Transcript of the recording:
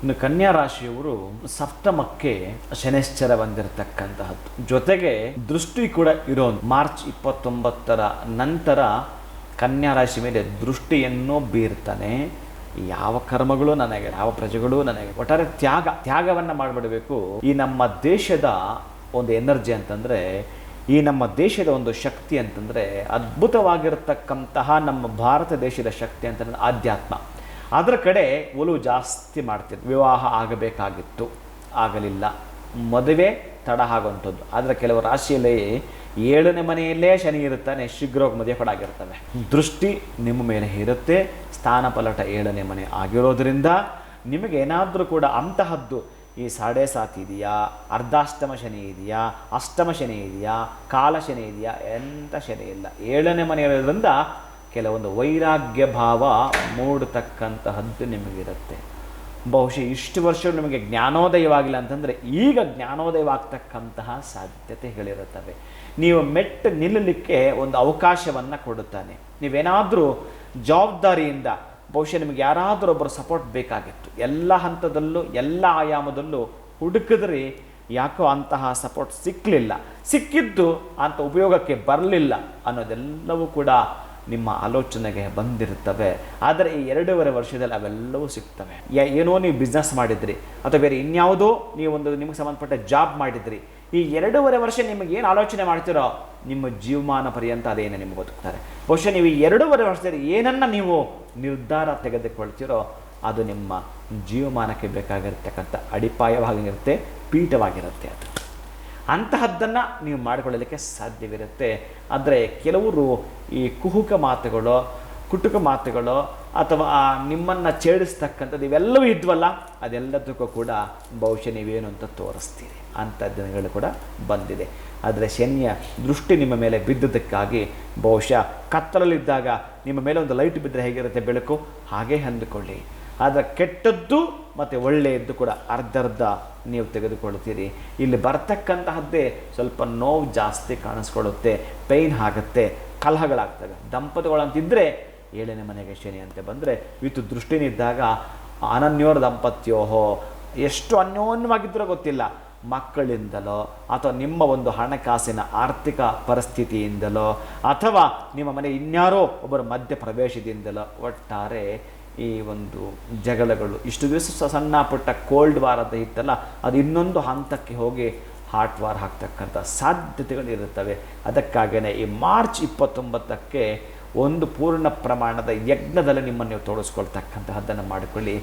ಇನ್ನು ಕನ್ಯಾ ರಾಶಿಯವರು ಸಪ್ತಮಕ್ಕೆ ಶನೈಶ್ಚರ ಬಂದಿರತಕ್ಕಂತಹದ್ದು, ಜೊತೆಗೆ ದೃಷ್ಟಿ ಕೂಡ ಇರೋ ಮಾರ್ಚ್ 29ರ ನಂತರ ಕನ್ಯಾ ರಾಶಿ ಮೇಲೆ ದೃಷ್ಟಿಯನ್ನು ಬೀರ್ತಾನೆ. ಯಾವ ಕರ್ಮಗಳು ನನಗೆ, ಯಾವ ಪ್ರಜೆಗಳು ನನಗೆ, ಒಟ್ಟಾರೆ ತ್ಯಾಗವನ್ನು ಮಾಡಿಬಿಡಬೇಕು. ಈ ನಮ್ಮ ದೇಶದ ಒಂದು ಎನರ್ಜಿ ಅಂತಂದರೆ, ಈ ನಮ್ಮ ದೇಶದ ಒಂದು ಶಕ್ತಿ ಅಂತಂದರೆ, ಅದ್ಭುತವಾಗಿರತಕ್ಕಂತಹ ನಮ್ಮ ಭಾರತ ದೇಶದ ಶಕ್ತಿ ಅಂತಂದರೆ ಆಧ್ಯಾತ್ಮ. ಅದರ ಕಡೆ ಒಲವು ಜಾಸ್ತಿ ಮಾಡ್ತಿದ್ರು. ವಿವಾಹ ಆಗಬೇಕಾಗಿತ್ತು, ಆಗಲಿಲ್ಲ. ಮದುವೆ ತಡ ಆಗುವಂಥದ್ದು. ಆದರೆ ಕೆಲವು ರಾಶಿಯಲ್ಲಿ 7ನೇ ಮನೆಯಲ್ಲೇ ಶನಿ ಇರುತ್ತಾನೆ, ಶೀಘ್ರವಾಗಿ ಮದುವೆ ಪಡಾಗಿರ್ತವೆ. ದೃಷ್ಟಿ ನಿಮ್ಮ ಮೇಲೆ ಇರುತ್ತೆ. ಸ್ಥಾನಪಲಟ 7ನೇ ಮನೆ ಆಗಿರೋದ್ರಿಂದ ನಿಮಗೆ ಏನಾದರೂ ಕೂಡ ಅಂತಹದ್ದು ಈ 7.5 ಇದೆಯಾ, ಅರ್ಧಾಷ್ಟಮ ಶನಿ ಇದೆಯಾ, ಅಷ್ಟಮ ಶನಿ ಇದೆಯಾ, ಕಾಲ ಶನಿ ಇದೆಯಾ, ಎಂಥ ಶನಿ ಇಲ್ಲ. 7ನೇ ಮನೆ ಇರೋದ್ರಿಂದ ಕೆಲವೊಂದು ವೈರಾಗ್ಯ ಭಾವ ಮೂಡತಕ್ಕಂತಹದ್ದು ನಿಮಗಿರುತ್ತೆ. ಬಹುಶಃ ಇಷ್ಟು ವರ್ಷ ನಿಮಗೆ ಜ್ಞಾನೋದಯವಾಗಿಲ್ಲ ಅಂತಂದರೆ ಈಗ ಜ್ಞಾನೋದಯವಾಗ್ತಕ್ಕಂತಹ ಸಾಧ್ಯತೆಗಳಿರುತ್ತವೆ. ನೀವು ಮೆಟ್ಟು ನಿಲ್ಲಲಿಕ್ಕೆ ಒಂದು ಅವಕಾಶವನ್ನು ಕೊಡುತ್ತಾನೆ. ನೀವೇನಾದರೂ ಜವಾಬ್ದಾರಿಯಿಂದ, ಬಹುಶಃ ನಿಮಗೆ ಯಾರಾದರೂ ಒಬ್ಬರು ಸಪೋರ್ಟ್ ಬೇಕಾಗಿತ್ತು, ಎಲ್ಲ ಹಂತದಲ್ಲೂ ಎಲ್ಲ ಆಯಾಮದಲ್ಲೂ ಹುಡುಕಿದ್ರೆ ಯಾಕೋ ಅಂತಹ ಸಪೋರ್ಟ್ ಸಿಕ್ಕಲಿಲ್ಲ, ಸಿಕ್ಕಿದ್ದು ಅಂಥ ಉಪಯೋಗಕ್ಕೆ ಬರಲಿಲ್ಲ ಅನ್ನೋದೆಲ್ಲವೂ ಕೂಡ ನಿಮ್ಮ ಆಲೋಚನೆಗೆ ಬಂದಿರ್ತವೆ. ಆದರೆ ಈ 2.5 ವರ್ಷದಲ್ಲಿ ಅವೆಲ್ಲವೂ ಸಿಗ್ತವೆ. ಏನೋ ನೀವು ಬಿಸ್ನೆಸ್ ಮಾಡಿದ್ರಿ ಅಥವಾ ಬೇರೆ ಇನ್ಯಾವುದೋ ನೀವೊಂದು ನಿಮಗೆ ಸಂಬಂಧಪಟ್ಟ ಜಾಬ್ ಮಾಡಿದ್ರಿ, ಈ 2.5 ವರ್ಷ ನಿಮಗೆ ಏನು ಆಲೋಚನೆ ಮಾಡ್ತೀರೋ ನಿಮ್ಮ ಜೀವಮಾನ ಪರ್ಯಂತ ಅದೇನೇ ನಿಮಗೆ ಬದುಕ್ತಾರೆ. ಬಹುಶಃ ನೀವು ಈ 2.5 ವರ್ಷದಲ್ಲಿ ಏನನ್ನು ನೀವು ನಿರ್ಧಾರ ತೆಗೆದುಕೊಳ್ತೀರೋ ಅದು ನಿಮ್ಮ ಜೀವಮಾನಕ್ಕೆ ಬೇಕಾಗಿರ್ತಕ್ಕಂಥ ಅಡಿಪಾಯವಾಗಿರುತ್ತೆ, ಪೀಠವಾಗಿರುತ್ತೆ. ಅದು ಅಂತಹದ್ದನ್ನು ನೀವು ಮಾಡಿಕೊಳ್ಳಲಿಕ್ಕೆ ಸಾಧ್ಯವಿರುತ್ತೆ. ಆದರೆ ಕೆಲವರು ಈ ಕುಹುಕ ಮಾತುಗಳು, ಕುಟುಕ ಮಾತುಗಳು ಅಥವಾ ನಿಮ್ಮನ್ನು ಛೇಡಿಸ್ತಕ್ಕಂಥದ್ದು ಇವೆಲ್ಲವೂ ಇದ್ವಲ್ಲ, ಅದೆಲ್ಲದಕ್ಕೂ ಕೂಡ ಬಹುಶಃ ನೀವೇನು ಅಂತ ತೋರಿಸ್ತೀರಿ. ಅಂಥ ದಿನಗಳು ಕೂಡ ಬಂದಿದೆ. ಆದರೆ ಶನಿಯ ದೃಷ್ಟಿ ನಿಮ್ಮ ಮೇಲೆ ಬಿದ್ದುದಕ್ಕಾಗಿ ಬಹುಶಃ ಕತ್ತಲಲ್ಲಿದ್ದಾಗ ನಿಮ್ಮ ಮೇಲೆ ಒಂದು ಲೈಟ್ ಬಿದ್ದರೆ ಹೇಗಿರುತ್ತೆ ಬೆಳಕು, ಹಾಗೇ ಅಂದುಕೊಳ್ಳಿ. ಆದರೆ ಕೆಟ್ಟದ್ದು ಮತ್ತು ಒಳ್ಳೆಯದ್ದು ಕೂಡ ಅರ್ಧರ್ಧ ನೀವು ತೆಗೆದುಕೊಳ್ತೀರಿ. ಇಲ್ಲಿ ಬರ್ತಕ್ಕಂತಹದ್ದೇ ಸ್ವಲ್ಪ ನೋವು ಜಾಸ್ತಿ ಕಾಣಿಸ್ಕೊಳ್ಳುತ್ತೆ, ಪೈನ್ ಆಗುತ್ತೆ, ಕಲಹಗಳಾಗ್ತವೆ. ದಂಪತಿಗಳಂತಿದ್ದರೆ 7ನೇ ಮನೆಗೆ ಶನಿ ಅಂತ ಬಂದರೆ ವಿತ್ ದೃಷ್ಟಿನಿದ್ದಾಗ ಅನನ್ಯೋರ ದಂಪತ್ಯೋಹೋ, ಎಷ್ಟು ಅನ್ಯೋನ್ಯವಾಗಿದ್ದರೂ ಗೊತ್ತಿಲ್ಲ, ಮಕ್ಕಳಿಂದಲೋ ಅಥವಾ ನಿಮ್ಮ ಒಂದು ಹಣಕಾಸಿನ ಆರ್ಥಿಕ ಪರಿಸ್ಥಿತಿಯಿಂದಲೋ ಅಥವಾ ನಿಮ್ಮ ಮನೆ ಇನ್ಯಾರೋ ಒಬ್ಬರ ಮಧ್ಯ ಪ್ರವೇಶದಿಂದಲೋ ಒಟ್ಟಾರೆ ಈ ಒಂದು ಜಗಳಗಳು, ಇಷ್ಟು ದಿವಸ ಸಣ್ಣ ಪುಟ್ಟ ಕೋಲ್ಡ್ ವಾರ್ ಅಂತ ಇತ್ತಲ್ಲ, ಅದು ಇನ್ನೊಂದು ಹಂತಕ್ಕೆ ಹೋಗಿ ಹಾಟ್ ವಾರ್ ಹಾಕ್ತಕ್ಕಂಥ ಸಾಧ್ಯತೆಗಳಿರುತ್ತವೆ. ಅದಕ್ಕಾಗಿಯೇ ಈ ಮಾರ್ಚ್ 29ಕ್ಕೆ ಒಂದು ಪೂರ್ಣ ಪ್ರಮಾಣದ ಯಜ್ಞದಲ್ಲಿ ನಿಮ್ಮನ್ನು ನೀವು ತೊಡಗಿಸ್ಕೊಳ್ತಕ್ಕಂತಹದ್ದನ್ನು ಮಾಡಿಕೊಳ್ಳಿ.